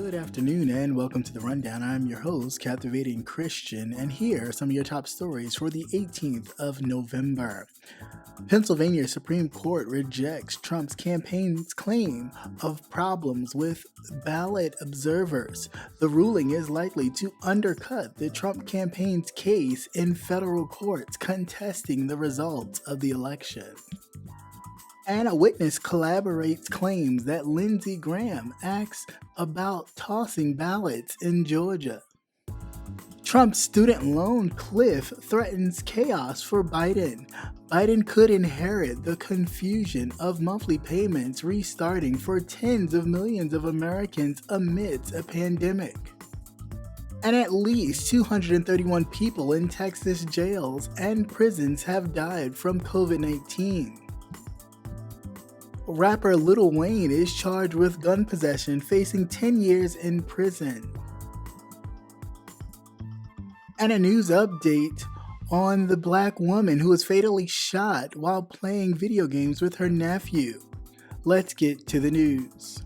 Good afternoon and welcome to The Rundown. I'm your host, Captivating Christian, and here are some of your top stories for the 18th of November. Pennsylvania Supreme Court rejects Trump's campaign's claim of problems with ballot observers. The ruling is likely to undercut the Trump campaign's case in federal courts contesting the results of the election. And a witness corroborates claims that Lindsey Graham asked about tossing ballots in Georgia. Trump's student loan cliff threatens chaos for Biden. Biden could inherit the confusion of monthly payments restarting for tens of millions of Americans amidst a pandemic. And at least 231 people in Texas jails and prisons have died from COVID-19. Rapper Lil Wayne is charged with gun possession, facing 10 years in prison. And a news update on the black woman who was fatally shot while playing video games with her nephew. Let's get to the news.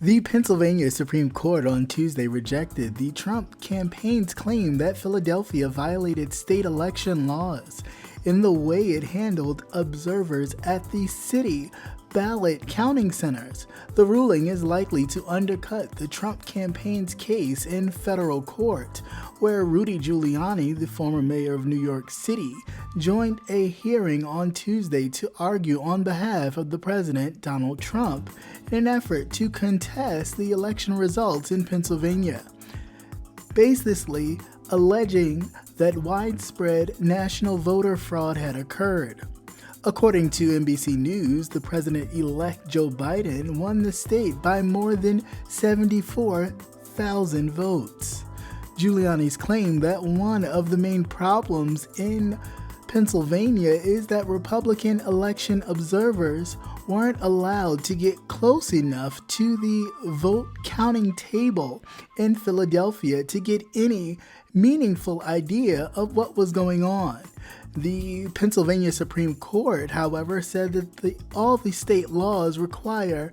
The Pennsylvania Supreme Court on Tuesday rejected the Trump campaign's claim that Philadelphia violated state election laws in the way it handled observers at the city ballot counting centers. The ruling is likely to undercut the Trump campaign's case in federal court, where Rudy Giuliani, the former mayor of New York City, joined a hearing on Tuesday to argue on behalf of the president, Donald Trump, in an effort to contest the election results in Pennsylvania, baselessly alleging that widespread national voter fraud had occurred. According to NBC News, the president-elect Joe Biden won the state by more than 74,000 votes. Giuliani's claim that one of the main problems in Pennsylvania is that Republican election observers weren't allowed to get close enough to the vote counting table in Philadelphia to get any meaningful idea of what was going on. The Pennsylvania Supreme Court, however, said that all the state laws require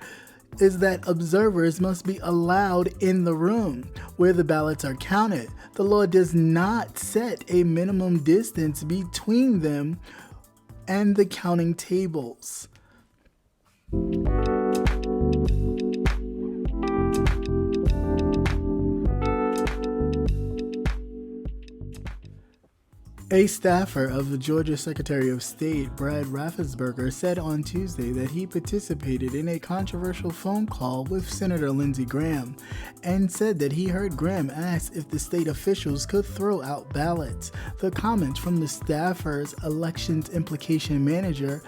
is that observers must be allowed in the room where the ballots are counted. The law does not set a minimum distance between them and the counting tables. A staffer of the Georgia Secretary of State, Brad Raffensperger, said on Tuesday that he participated in a controversial phone call with Senator Lindsey Graham and said that he heard Graham ask if the state officials could throw out ballots. The comments from the staffer's elections implication manager,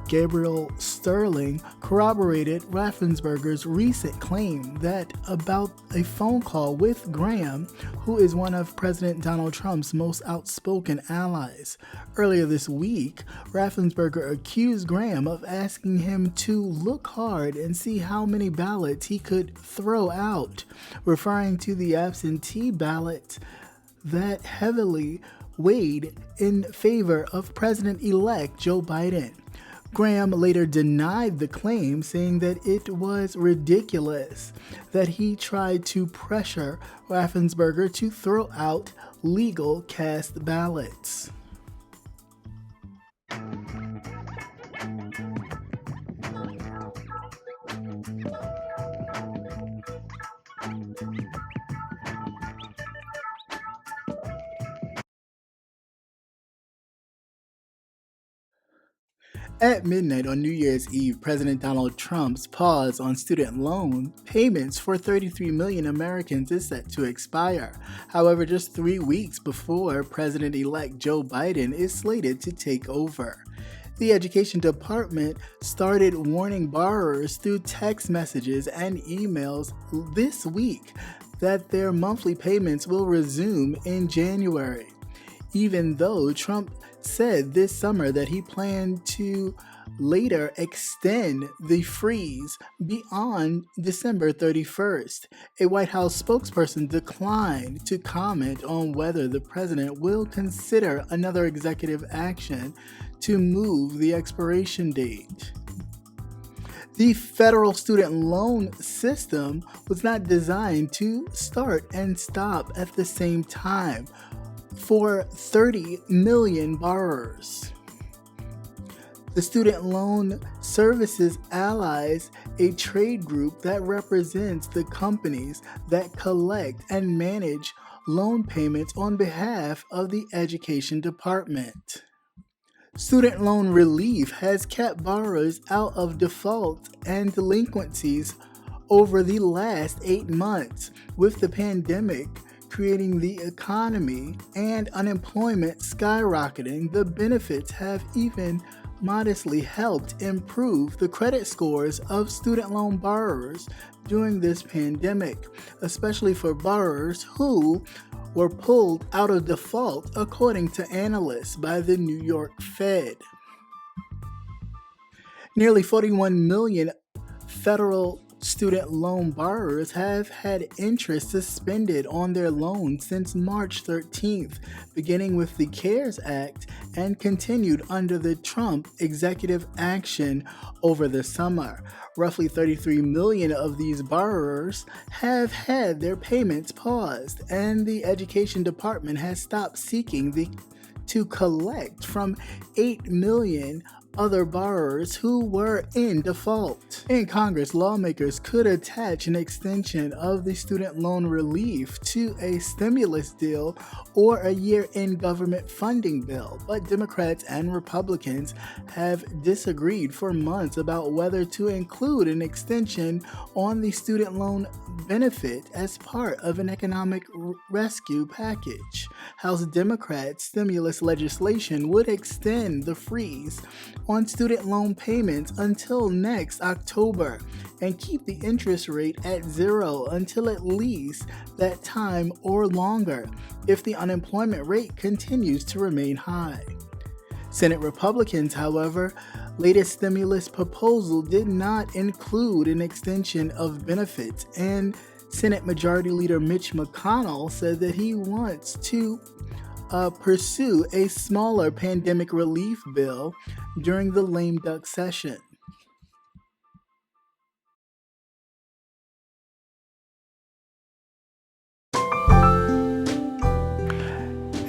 Gabriel Sterling, corroborated Raffensperger's recent claim that about a phone call with Graham, who is one of President Donald Trump's most outspoken allies. Earlier this week, Raffensperger accused Graham of asking him to look hard and see how many ballots he could throw out, referring to the absentee ballots that heavily weighed in favor of President-elect Joe Biden. Graham later denied the claim, saying that it was ridiculous that he tried to pressure Raffensperger to throw out legal cast ballots. At midnight on New Year's Eve, President Donald Trump's pause on student loan payments for 33 million Americans is set to expire. However, just 3 weeks before President-elect Joe Biden is slated to take over. The Education Department started warning borrowers through text messages and emails this week that their monthly payments will resume in January, even though Trump said this summer that he planned to later extend the freeze beyond December 31st. A White House spokesperson declined to comment on whether the president will consider another executive action to move the expiration date. The federal student loan system was not designed to start and stop at the same time for 30 million borrowers. The Student Loan Services Allies, a trade group that represents the companies that collect and manage loan payments on behalf of the Education Department. Student loan relief has kept borrowers out of default and delinquencies over the last 8 months, with the pandemic creating the economy and unemployment skyrocketing. The benefits have even modestly helped improve the credit scores of student loan borrowers during this pandemic, especially for borrowers who were pulled out of default, according to analysts by the New York Fed. Nearly 41 million federal student loan borrowers have had interest suspended on their loans since March 13th, beginning with the CARES Act and continued under the Trump executive action over the summer. Roughly 33 million of these borrowers have had their payments paused, and the Education Department has stopped seeking to collect from 8 million other borrowers who were in default. In Congress, lawmakers could attach an extension of the student loan relief to a stimulus deal or a year-end government funding bill, but Democrats and Republicans have disagreed for months about whether to include an extension on the student loan benefit as part of an economic rescue package. House Democrats' stimulus legislation would extend the freeze on student loan payments until next October and keep the interest rate at 0 until at least that time or longer if the unemployment rate continues to remain high. Senate Republicans, however, latest stimulus proposal did not include an extension of benefits, and Senate Majority Leader Mitch McConnell said that he wants to pursue a smaller pandemic relief bill during the lame duck session.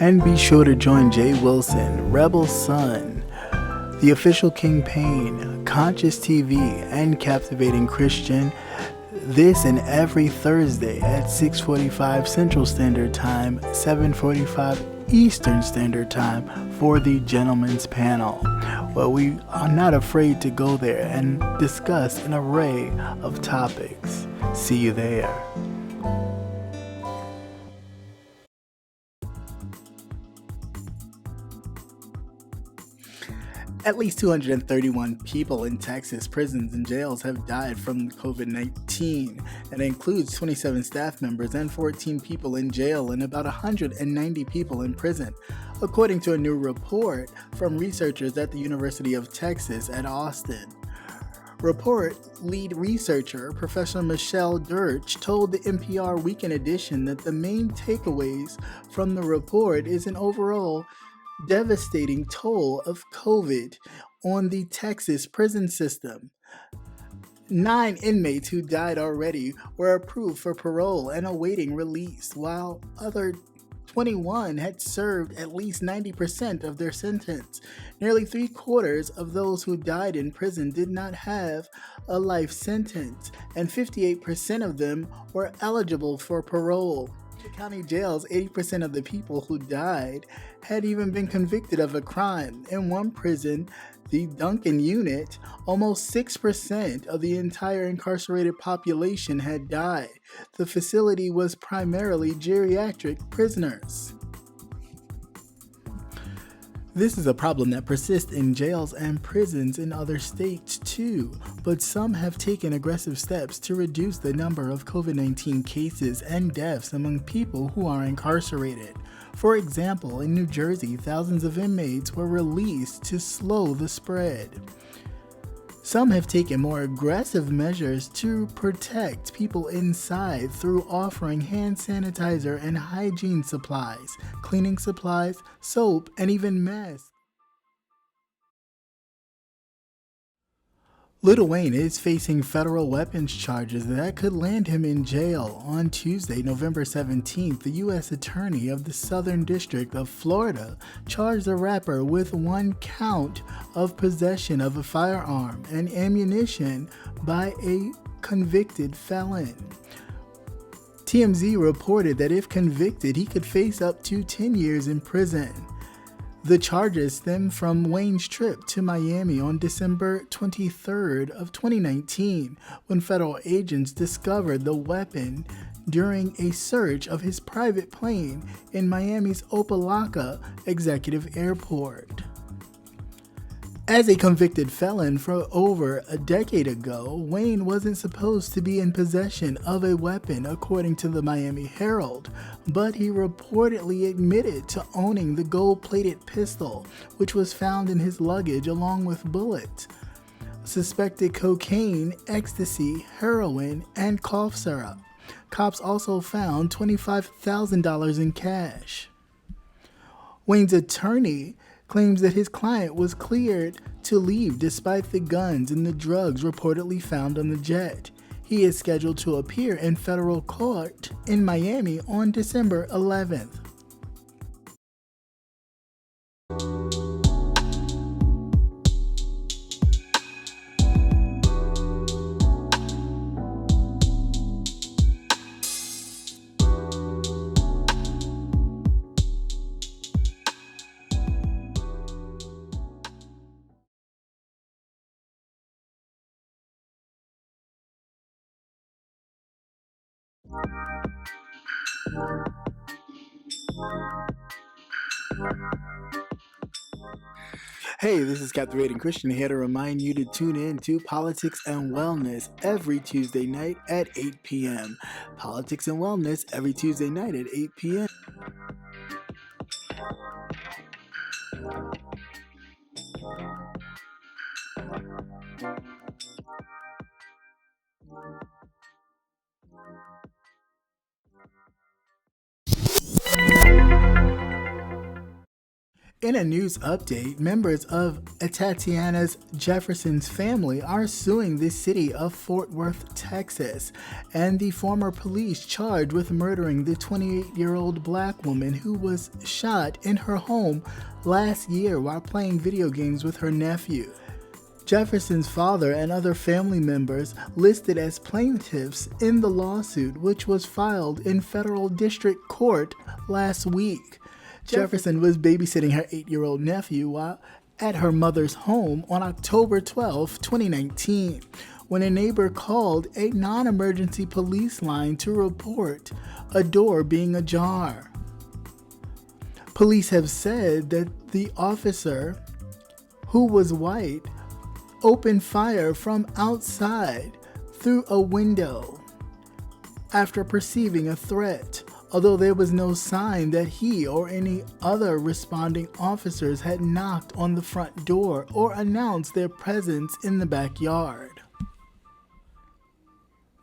And be sure to join Jay Wilson, Rebel Son, The Official Kingpin, Conscious TV, and Captivating Christian this and every Thursday at 6:45 Central Standard Time, 7:45 Eastern Standard Time for the Gentleman's Panel, where we are not afraid to go there and discuss an array of topics. See you there. At least 231 people in Texas prisons and jails have died from COVID-19, and it includes 27 staff members and 14 people in jail and about 190 people in prison, according to a new report from researchers at the University of Texas at Austin. Report lead researcher Professor Michelle Dirch told the NPR Weekend Edition that the main takeaways from the report is an overall devastating toll of COVID on the Texas prison system. 9 inmates who died already were approved for parole and awaiting release, while other 21 had served at least 90% of their sentence. Nearly 3/4 of those who died in prison did not have a life sentence, and 58% of them were eligible for parole. In county jails, 80% of the people who died had even been convicted of a crime. In one prison, the Duncan unit, almost 6% of the entire incarcerated population had died. The facility was primarily geriatric prisoners. This is a problem that persists in jails and prisons in other states too, but some have taken aggressive steps to reduce the number of COVID-19 cases and deaths among people who are incarcerated. For example, in New Jersey, thousands of inmates were released to slow the spread. Some have taken more aggressive measures to protect people inside through offering hand sanitizer and hygiene supplies, cleaning supplies, soap, and even masks. Lil Wayne is facing federal weapons charges that could land him in jail. On Tuesday, November 17th, the U.S. Attorney of the Southern District of Florida charged the rapper with one count of possession of a firearm and ammunition by a convicted felon. TMZ reported that if convicted, he could face up to 10 years in prison. The charges stem from Wayne's trip to Miami on December 23rd of 2019, when federal agents discovered the weapon during a search of his private plane in Miami's Opa-locka Executive Airport. As a convicted felon from over a decade ago, Wayne wasn't supposed to be in possession of a weapon, according to the Miami Herald, but he reportedly admitted to owning the gold-plated pistol, which was found in his luggage along with bullets, suspected cocaine, ecstasy, heroin, and cough syrup. Cops also found $25,000 in cash. Wayne's attorney claims that his client was cleared to leave despite the guns and the drugs reportedly found on the jet. He is scheduled to appear in federal court in Miami on December 11th. Hey, this is Captivating Christian here to remind you to tune in to Politics and Wellness every Tuesday night at 8 p.m. Politics and Wellness every Tuesday night at 8 p.m. In a news update, members of Tatiana Jefferson's family are suing the city of Fort Worth, Texas, and the former police charged with murdering the 28-year-old black woman who was shot in her home last year while playing video games with her nephew. Jefferson's father and other family members listed as plaintiffs in the lawsuit, which was filed in federal district court last week. Jefferson was babysitting her 8-year-old nephew while at her mother's home on October 12, 2019, when a neighbor called a non-emergency police line to report a door being ajar. Police have said that the officer, who was white, opened fire from outside through a window after perceiving a threat, although there was no sign that he or any other responding officers had knocked on the front door or announced their presence in the backyard.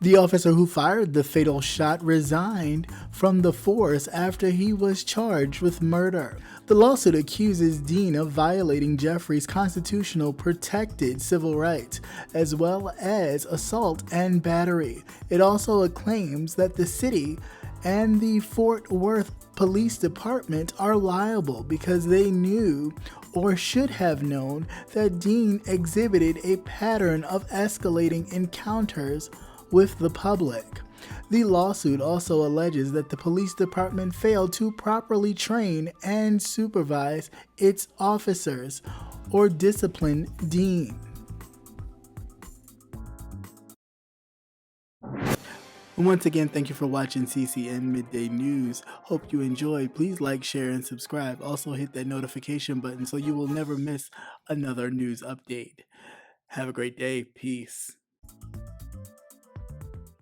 The officer who fired the fatal shot resigned from the force after he was charged with murder. The lawsuit accuses Dean of violating Jeffrey's constitutional protected civil rights, as well as assault and battery. It also claims that the city and the Fort Worth Police Department are liable because they knew or should have known that Dean exhibited a pattern of escalating encounters with the public. The lawsuit also alleges that the police department failed to properly train and supervise its officers or discipline Dean. Once again, thank you for watching CCN Midday News. Hope you enjoy. Please like, share, and subscribe. Also hit that notification button so you will never miss another news update. Have a great day. Peace.